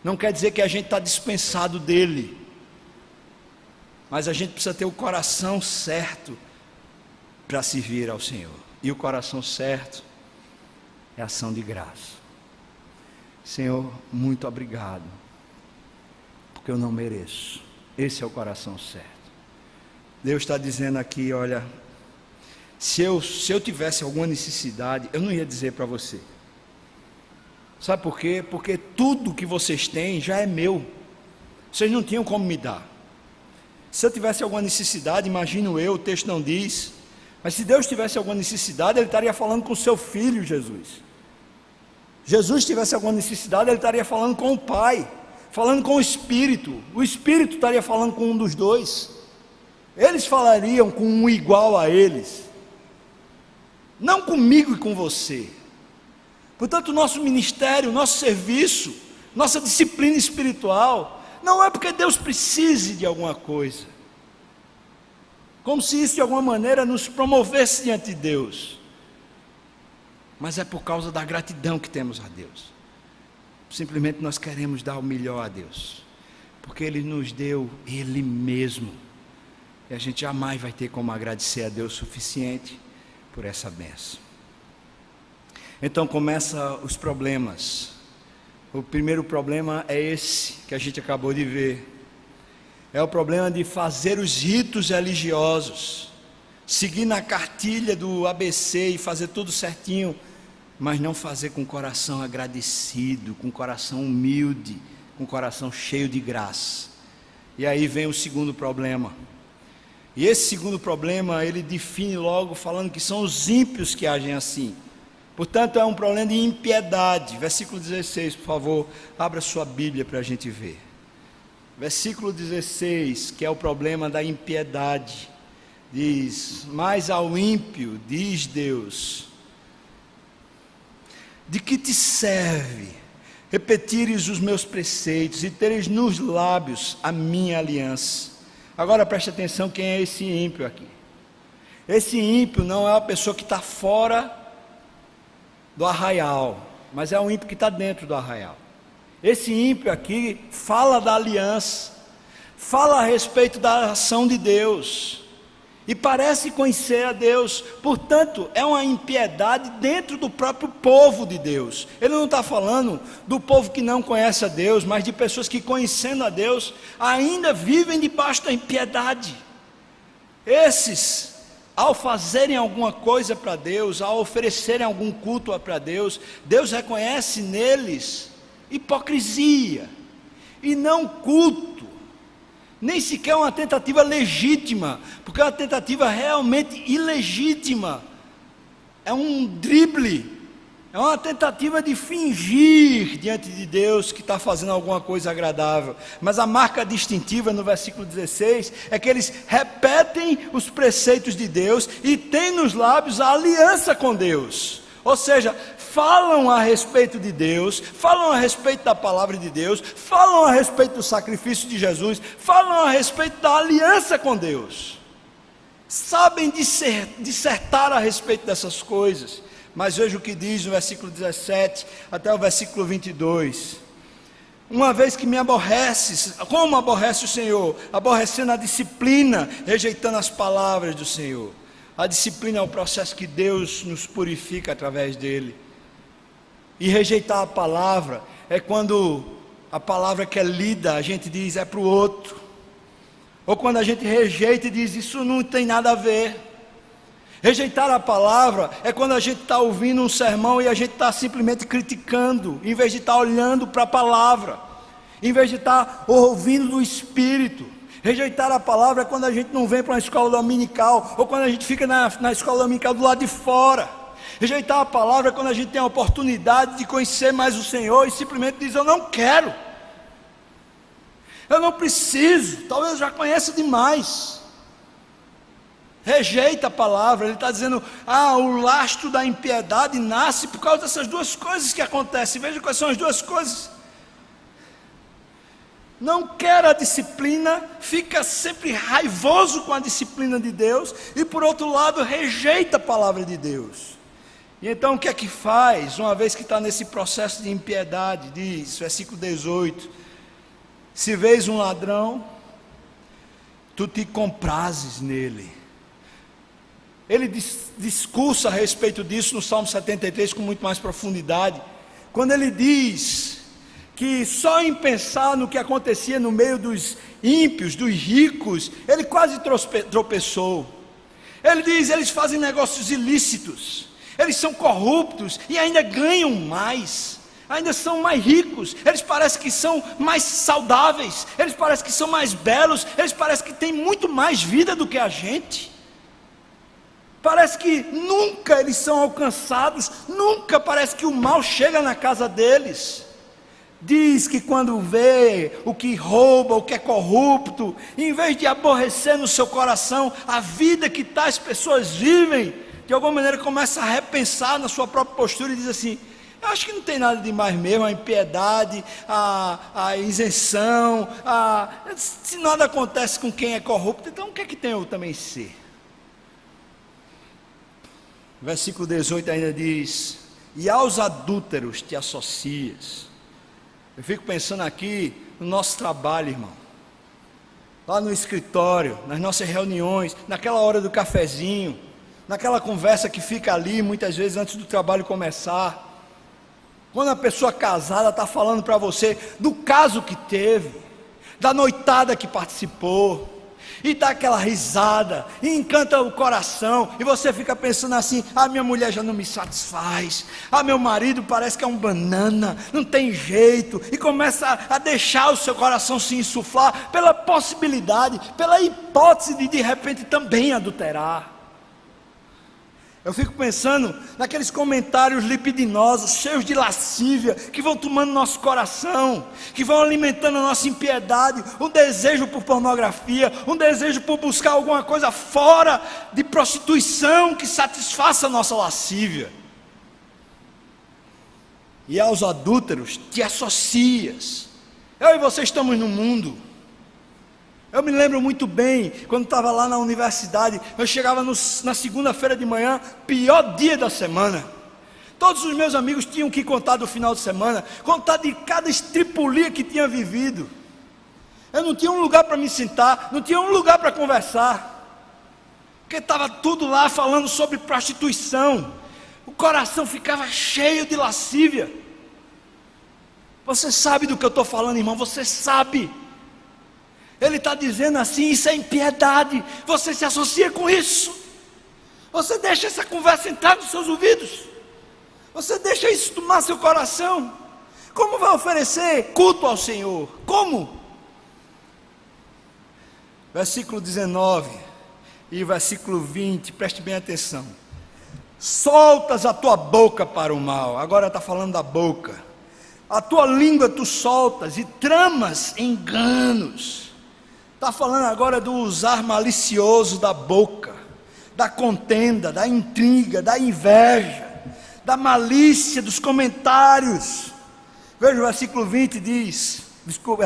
não quer dizer que a gente está dispensado dele, mas a gente precisa ter o coração certo para servir ao Senhor, e o coração certo é ação de graça. Senhor, muito obrigado, porque eu não mereço. Esse é o coração certo. Deus está dizendo aqui, olha, se eu tivesse alguma necessidade, eu não ia dizer para você. Sabe por quê? Porque tudo que vocês têm já é meu. Vocês não tinham como me dar. Se eu tivesse alguma necessidade, imagino eu, o texto não diz, mas se Deus tivesse alguma necessidade, Ele estaria falando com o seu Filho Jesus. Jesus tivesse alguma necessidade, Ele estaria falando com o Pai, falando com o Espírito estaria falando com um dos dois, eles falariam com um igual a eles, não comigo e com você. Portanto, o nosso ministério, o nosso serviço, nossa disciplina espiritual, não é porque Deus precise de alguma coisa, como se isso de alguma maneira nos promovesse diante de Deus, mas é por causa da gratidão que temos a Deus. Simplesmente nós queremos dar o melhor a Deus, porque Ele nos deu Ele mesmo, e a gente jamais vai ter como agradecer a Deus o suficiente por essa bênção. Então começam os problemas. O primeiro problema é esse que a gente acabou de ver, é o problema de fazer os ritos religiosos, seguir na cartilha do ABC e fazer tudo certinho, mas não fazer com o coração agradecido, com o coração humilde, com o coração cheio de graça. E aí vem o segundo problema, e esse segundo problema ele define logo falando que são os ímpios que agem assim. Portanto, é um problema de impiedade. Versículo 16, por favor, abra sua Bíblia para a gente ver. Versículo 16, que é o problema da impiedade, diz: mas ao ímpio, diz Deus, de que te serve repetires os meus preceitos e teres nos lábios a minha aliança? Agora preste atenção, quem é esse ímpio aqui? Esse ímpio não é a pessoa que está fora do arraial, mas é um ímpio que está dentro do arraial. Esse ímpio aqui fala da aliança, fala a respeito da ação de Deus, e parece conhecer a Deus. Portanto, é uma impiedade dentro do próprio povo de Deus. Ele não está falando do povo que não conhece a Deus, mas de pessoas que, conhecendo a Deus, ainda vivem debaixo da impiedade. Esses, ao fazerem alguma coisa para Deus, ao oferecerem algum culto para Deus, Deus reconhece neles hipocrisia, e não culto, nem sequer uma tentativa legítima, porque é uma tentativa realmente ilegítima, é um drible, é uma tentativa de fingir diante de Deus que está fazendo alguma coisa agradável. Mas a marca distintiva no versículo 16 é que eles repetem os preceitos de Deus e têm nos lábios a aliança com Deus, ou seja, falam a respeito de Deus, falam a respeito da palavra de Deus, falam a respeito do sacrifício de Jesus, falam a respeito da aliança com Deus, sabem dissertar a respeito dessas coisas. Mas veja o que diz no versículo 17 até o versículo 22. Uma vez que me aborreces, como aborrece o Senhor? Aborrecendo a disciplina, rejeitando as palavras do Senhor. A disciplina é o processo que Deus nos purifica através dele. E rejeitar a palavra é quando a palavra que é lida, a gente diz é para o outro. Ou quando a gente rejeita e diz, isso não tem nada a ver. Rejeitar a palavra é quando a gente está ouvindo um sermão e a gente está simplesmente criticando, em vez de estar olhando para a palavra, em vez de estar ouvindo do Espírito. Rejeitar a palavra é quando a gente não vem para uma escola dominical, ou quando a gente fica na escola dominical do lado de fora. Rejeitar a palavra é quando a gente tem a oportunidade de conhecer mais o Senhor e simplesmente diz, eu não quero, eu não preciso, talvez eu já conheça demais. Rejeita a palavra. Ele está dizendo, o lastro da impiedade nasce por causa dessas duas coisas que acontecem. Veja quais são as duas coisas. Não quer a disciplina, fica sempre raivoso com a disciplina de Deus, e por outro lado rejeita a palavra de Deus. E então o que é que faz, uma vez que está nesse processo de impiedade? Diz, versículo 18, se vês um ladrão, tu te comprazes nele. Ele discursa a respeito disso no Salmo 73 com muito mais profundidade, quando ele diz que só em pensar no que acontecia no meio dos ímpios, dos ricos, ele quase tropeçou. Ele diz: eles fazem negócios ilícitos, eles são corruptos e ainda ganham mais, ainda são mais ricos, eles parecem que são mais saudáveis, eles parecem que são mais belos, eles parecem que têm muito mais vida do que a gente. Parece que nunca eles são alcançados, nunca parece que o mal chega na casa deles. Diz que quando vê o que rouba, o que é corrupto, em vez de aborrecer no seu coração a vida que tais pessoas vivem, de alguma maneira começa a repensar na sua própria postura e diz assim: eu acho que não tem nada de mais mesmo, a impiedade, a isenção, se nada acontece com quem é corrupto, então o que é que tem eu também ser? Versículo 18 ainda diz: e aos adúlteros te associas. Eu fico pensando aqui no nosso trabalho, irmão, lá no escritório, nas nossas reuniões, naquela hora do cafezinho, naquela conversa que fica ali muitas vezes antes do trabalho começar, quando a pessoa casada está falando para você do caso que teve, da noitada que participou, e dá aquela risada, e encanta o coração, e você fica pensando assim: minha mulher já não me satisfaz, meu marido parece que é um banana, não tem jeito, e começa a deixar o seu coração se insuflar pela possibilidade, pela hipótese de repente também adulterar. Eu fico pensando naqueles comentários libidinosos, cheios de lascívia, que vão tomando nosso coração, que vão alimentando a nossa impiedade, um desejo por pornografia, um desejo por buscar alguma coisa fora de prostituição que satisfaça a nossa lascívia. E aos adúlteros te associas. Eu e você estamos no mundo. Eu me lembro muito bem, quando estava lá na universidade, eu chegava na segunda-feira de manhã, pior dia da semana. Todos os meus amigos tinham que contar do final de semana, contar de cada estripulia que tinha vivido. Eu não tinha um lugar para me sentar, não tinha um lugar para conversar, porque estava tudo lá falando sobre prostituição. O coração ficava cheio de lascívia. Você sabe do que eu estou falando, irmão, você sabe. Ele está dizendo assim: isso é impiedade, você se associa com isso, você deixa essa conversa entrar nos seus ouvidos, você deixa isso tomar seu coração. Como vai oferecer culto ao Senhor? Como? Versículo 19 e versículo 20, preste bem atenção: soltas a tua boca para o mal. Agora está falando da boca. A tua língua tu soltas e tramas enganos. Está falando agora do usar malicioso da boca, da contenda, da intriga, da inveja, da malícia, dos comentários. Veja o versículo 20,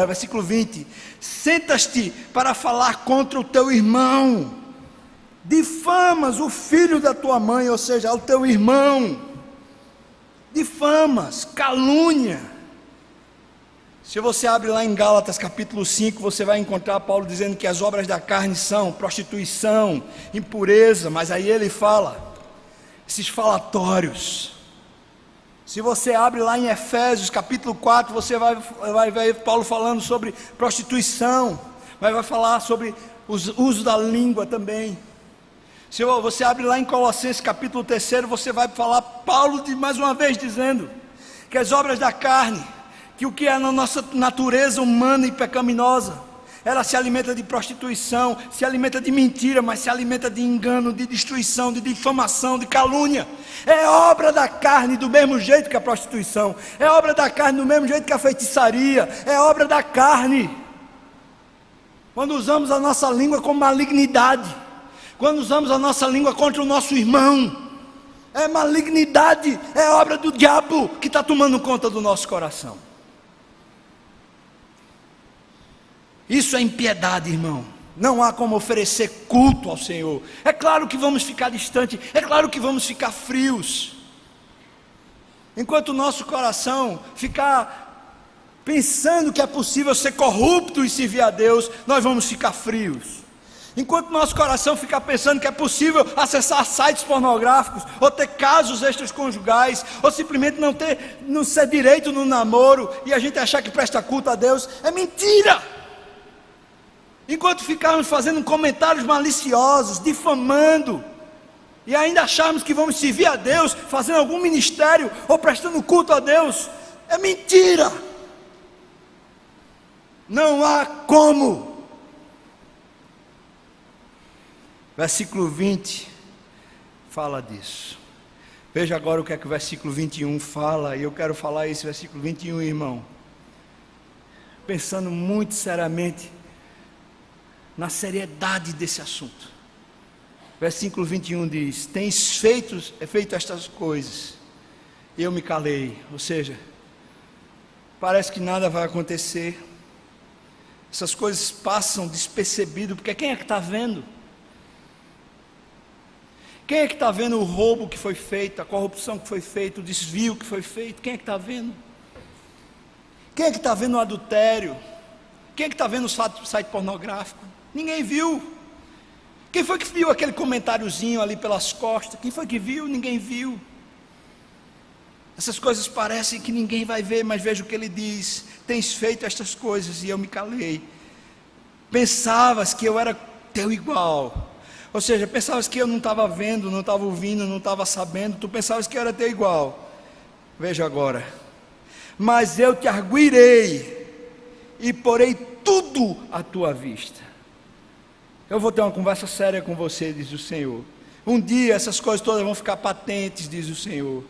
versículo 20: sentas-te para falar contra o teu irmão, difamas o filho da tua mãe, ou seja, o teu irmão, difamas, calúnia. Se você abre lá em Gálatas capítulo 5, você vai encontrar Paulo dizendo que as obras da carne são prostituição, impureza, mas aí ele fala, esses falatórios. Se você abre lá em Efésios capítulo 4, você vai ver Paulo falando sobre prostituição, vai falar sobre o uso da língua também. Se você abre lá em Colossenses capítulo 3, você vai falar Paulo mais uma vez dizendo que as obras da carne, que o que é na nossa natureza humana e pecaminosa, ela se alimenta de prostituição, se alimenta de mentira, mas se alimenta de engano, de destruição, de difamação, de calúnia. É obra da carne do mesmo jeito que a prostituição, é obra da carne do mesmo jeito que a feitiçaria, é obra da carne. Quando usamos a nossa língua com malignidade, quando usamos a nossa língua contra o nosso irmão, é malignidade, é obra do diabo que está tomando conta do nosso coração. Isso é impiedade, irmão. Não há como oferecer culto ao Senhor. É claro que vamos ficar distantes, é claro que vamos ficar frios. Enquanto o nosso coração ficar pensando que é possível ser corrupto e servir a Deus, nós vamos ficar frios. Enquanto nosso coração ficar pensando que é possível acessar sites pornográficos, ou ter casos extraconjugais, ou simplesmente não ser direito no namoro, e a gente achar que presta culto a Deus, é mentira. Enquanto ficarmos fazendo comentários maliciosos, difamando, e ainda acharmos que vamos servir a Deus, fazendo algum ministério, ou prestando culto a Deus, é mentira. Não há como. Versículo 20 fala disso. Veja agora o que é que o versículo 21 fala, e eu quero falar esse versículo 21, irmão, pensando muito seriamente na seriedade desse assunto. Versículo 21 diz: tens feito estas coisas, e eu me calei. Ou seja, parece que nada vai acontecer, essas coisas passam despercebido, porque quem é que está vendo? Quem é que está vendo o roubo que foi feito, a corrupção que foi feita, o desvio que foi feito? Quem é que está vendo? Quem é que está vendo o adultério? Quem é que está vendo o site pornográfico? Ninguém viu. Quem foi que viu aquele comentáriozinho ali pelas costas? Quem foi que viu? Ninguém viu. Essas coisas parecem que ninguém vai ver, mas veja o que ele diz: tens feito estas coisas e eu me calei. Pensavas que eu era teu igual. Ou seja, pensavas que eu não estava vendo, não estava ouvindo, não estava sabendo, tu pensavas que eu era teu igual. Veja agora: mas eu te arguirei e porei tudo à tua vista. Eu vou ter uma conversa séria com você, diz o Senhor. Um dia essas coisas todas vão ficar patentes, diz o Senhor.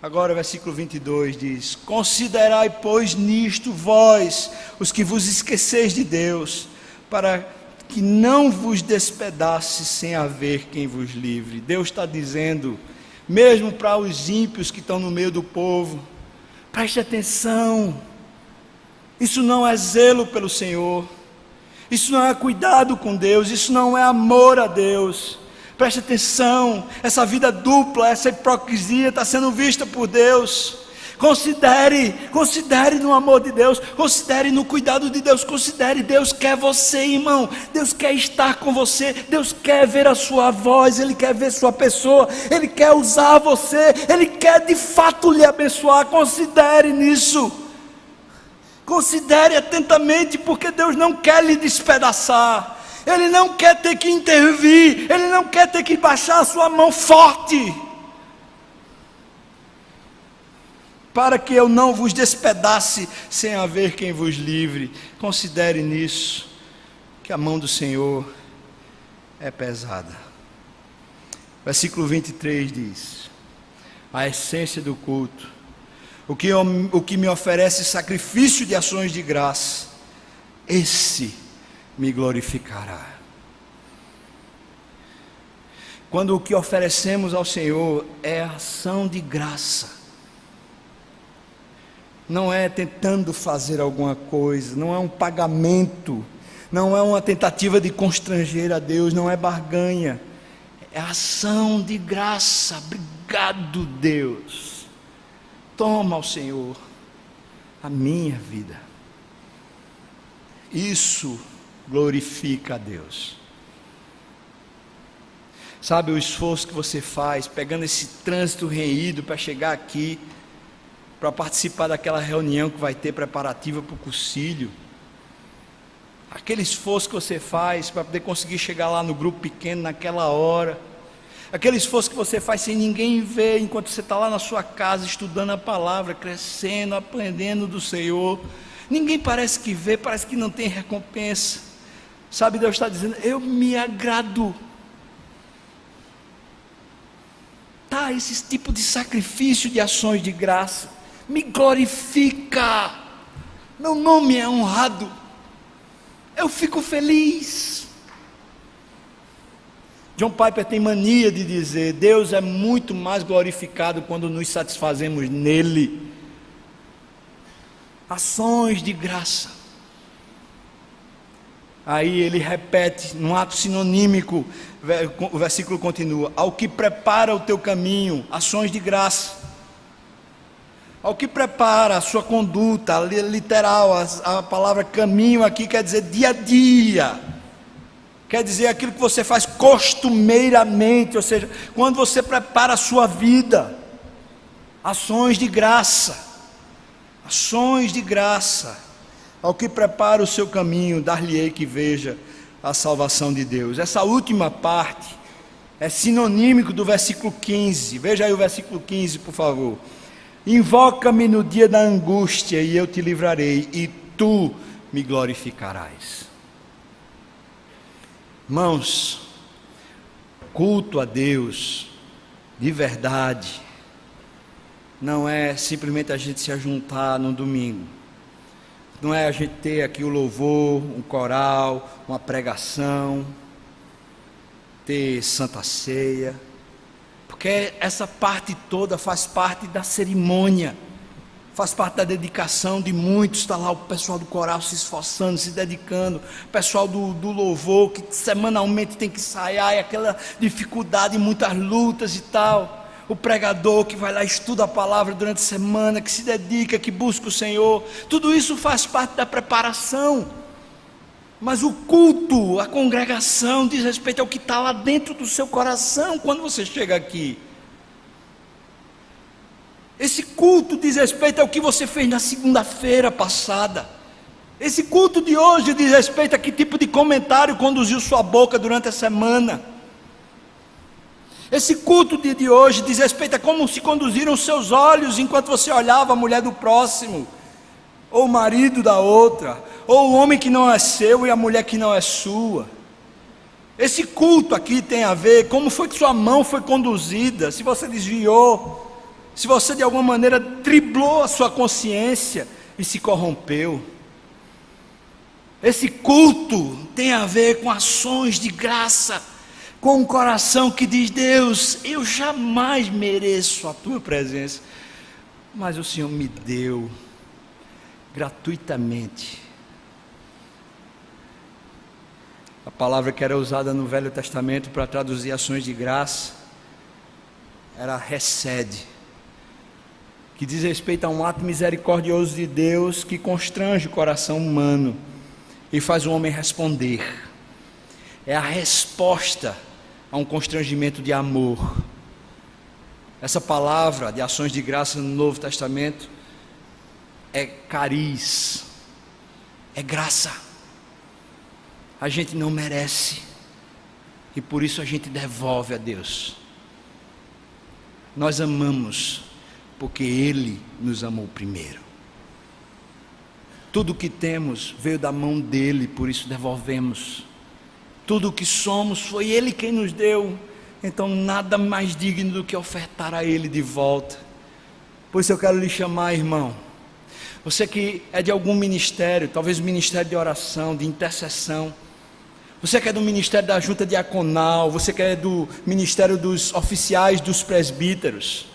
Agora o versículo 22 diz: considerai, pois, nisto vós, os que vos esqueceis de Deus, para que não vos despedace sem haver quem vos livre. Deus está dizendo, mesmo para os ímpios que estão no meio do povo: preste atenção, isso não é zelo pelo Senhor, isso não é cuidado com Deus, isso não é amor a Deus. Preste atenção, essa vida dupla, essa hipocrisia está sendo vista por Deus. Considere no amor de Deus, considere no cuidado de Deus, considere, Deus quer você, irmão, Deus quer estar com você, Deus quer ver a sua voz, Ele quer ver sua pessoa, Ele quer usar você, Ele quer de fato lhe abençoar. Considere nisso, considere atentamente, porque Deus não quer lhe despedaçar, Ele não quer ter que intervir, Ele não quer ter que baixar a sua mão forte, para que eu não vos despedace sem haver quem vos livre. Considere nisso, que a mão do Senhor é pesada. Versículo 23 diz: a essência do culto, o que me oferece sacrifício de ações de graça, esse me glorificará. Quando o que oferecemos ao Senhor é ação de graça, não é tentando fazer alguma coisa, não é um pagamento, não é uma tentativa de constranger a Deus, não é barganha, é ação de graça. Obrigado, Deus, toma ao Senhor a minha vida. Isso glorifica a Deus. Sabe o esforço que você faz, pegando esse trânsito renhido para chegar aqui, para participar daquela reunião que vai ter preparativa para o cursilho, aquele esforço que você faz para poder conseguir chegar lá no grupo pequeno naquela hora, aquele esforço que você faz sem ninguém ver, enquanto você está lá na sua casa estudando a palavra, crescendo, aprendendo do Senhor, ninguém parece que vê, parece que não tem recompensa. Sabe, Deus está dizendo: eu me agrado. Tá, esse tipo de sacrifício de ações de graça me glorifica, meu nome é honrado, eu fico feliz. John Piper tem mania de dizer: Deus é muito mais glorificado quando nos satisfazemos nele. Ações de graça. Aí ele repete, num ato sinonímico, o versículo continua: ao que prepara o teu caminho, ações de graça. Ao que prepara a sua conduta, literal, a palavra caminho aqui quer dizer dia a dia. Quer dizer aquilo que você faz costumeiramente, ou seja, quando você prepara a sua vida. Ações de graça. Ações de graça. Ao que prepara o seu caminho, dar-lhe-ei que veja a salvação de Deus. Essa última parte é sinonímico do versículo 15. Veja aí o versículo 15, por favor. Invoca-me no dia da angústia e eu te livrarei, e tu me glorificarás. Irmãos, culto a Deus de verdade não é simplesmente a gente se ajuntar no domingo. Não é a gente ter aqui o louvor, um coral, uma pregação, ter santa ceia, porque essa parte toda faz parte da cerimônia, faz parte da dedicação de muitos. Está lá o pessoal do coral se esforçando, se dedicando, o pessoal do louvor que semanalmente tem que ensaiar, e aquela dificuldade, muitas lutas e tal. O pregador que vai lá, estuda a palavra durante a semana, que se dedica, que busca o Senhor. Tudo isso faz parte da preparação. Mas o culto, a congregação, diz respeito ao que está lá dentro do seu coração quando você chega aqui. Esse culto diz respeito ao que você fez na segunda-feira passada. Esse culto de hoje diz respeito a que tipo de comentário conduziu sua boca durante a semana. Esse culto de hoje diz respeito a como se conduziram os seus olhos enquanto você olhava a mulher do próximo, ou o marido da outra, ou o homem que não é seu e a mulher que não é sua. Esse culto aqui tem a ver como foi que sua mão foi conduzida, se você desviou, se você de alguma maneira driblou a sua consciência e se corrompeu. Esse culto tem a ver com ações de graça, com um coração que diz: Deus, eu jamais mereço a tua presença, mas o Senhor me deu gratuitamente. A palavra que era usada no Velho Testamento para traduzir ações de graça era hesed, que diz respeito a um ato misericordioso de Deus que constrange o coração humano e faz o homem responder. É a resposta a um constrangimento de amor. Essa palavra de ações de graça no Novo Testamento é cariz, é graça. A gente não merece e por isso a gente devolve a Deus. Nós amamos porque Ele nos amou primeiro. Tudo o que temos veio da mão dEle, por isso devolvemos. Tudo o que somos foi Ele quem nos deu, então nada mais digno do que ofertar a Ele de volta. Por isso eu quero lhe chamar, irmão, você que é de algum ministério, talvez o ministério de oração, de intercessão, você que é do ministério da junta diaconal, você que é do ministério dos oficiais, dos presbíteros,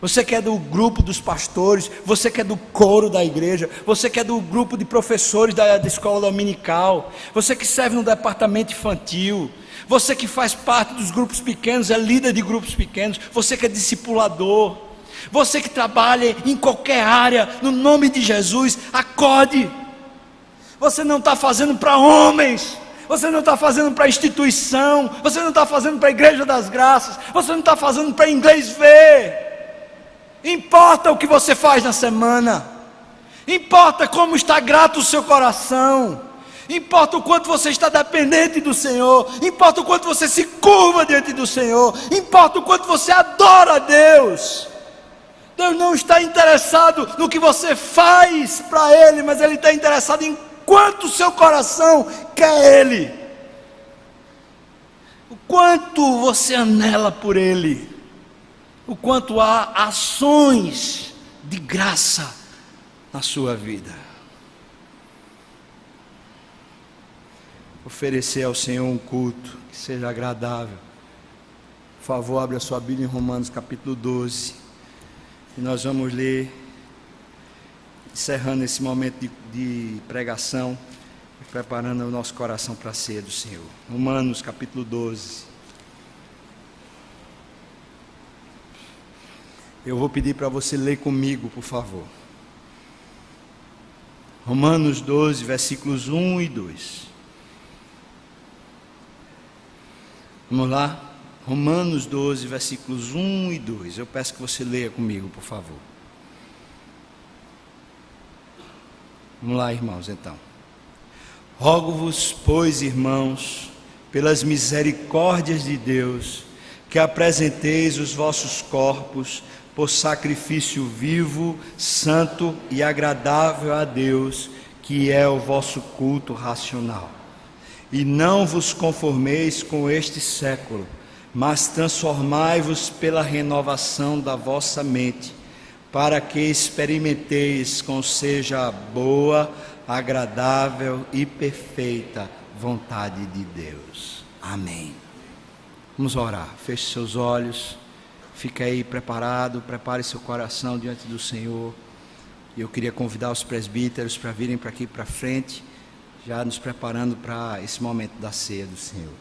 você que é do grupo dos pastores, você que é do coro da igreja, você que é do grupo de professores da escola dominical, você que serve no departamento infantil, você que faz parte dos grupos pequenos, é líder de grupos pequenos, você que é discipulador, você que trabalha em qualquer área, no nome de Jesus, acorde. Você não está fazendo para homens, você não está fazendo para instituição, você não está fazendo para a igreja das graças, você não está fazendo para inglês ver. Importa o que você faz na semana, importa como está grato o seu coração, importa o quanto você está dependente do Senhor, importa o quanto você se curva diante do Senhor, importa o quanto você adora a Deus. Deus não está interessado no que você faz para Ele, mas Ele está interessado em quanto o seu coração quer Ele, o quanto você anela por Ele, o quanto há ações de graça na sua vida. Oferecer ao Senhor um culto que seja agradável. Por favor, abra a sua Bíblia em Romanos capítulo 12, e nós vamos ler, encerrando esse momento de pregação, e preparando o nosso coração para a ceia do Senhor. Romanos capítulo 12. Eu vou pedir para você ler comigo, por favor. Romanos 12, versículos 1 e 2. Vamos lá? Romanos 12, versículos 1 e 2. Eu peço que você leia comigo, por favor. Vamos lá, irmãos, então. Rogo-vos, pois, irmãos, pelas misericórdias de Deus, que apresenteis os vossos corpos por sacrifício vivo, santo e agradável a Deus, que é o vosso culto racional. E não vos conformeis com este século, mas transformai-vos pela renovação da vossa mente, para que experimenteis com seja a boa, agradável e perfeita vontade de Deus. Amém. Vamos orar. Feche seus olhos, fique aí preparado, prepare seu coração diante do Senhor. E eu queria convidar os presbíteros para virem para aqui para frente, já nos preparando para esse momento da ceia do Senhor.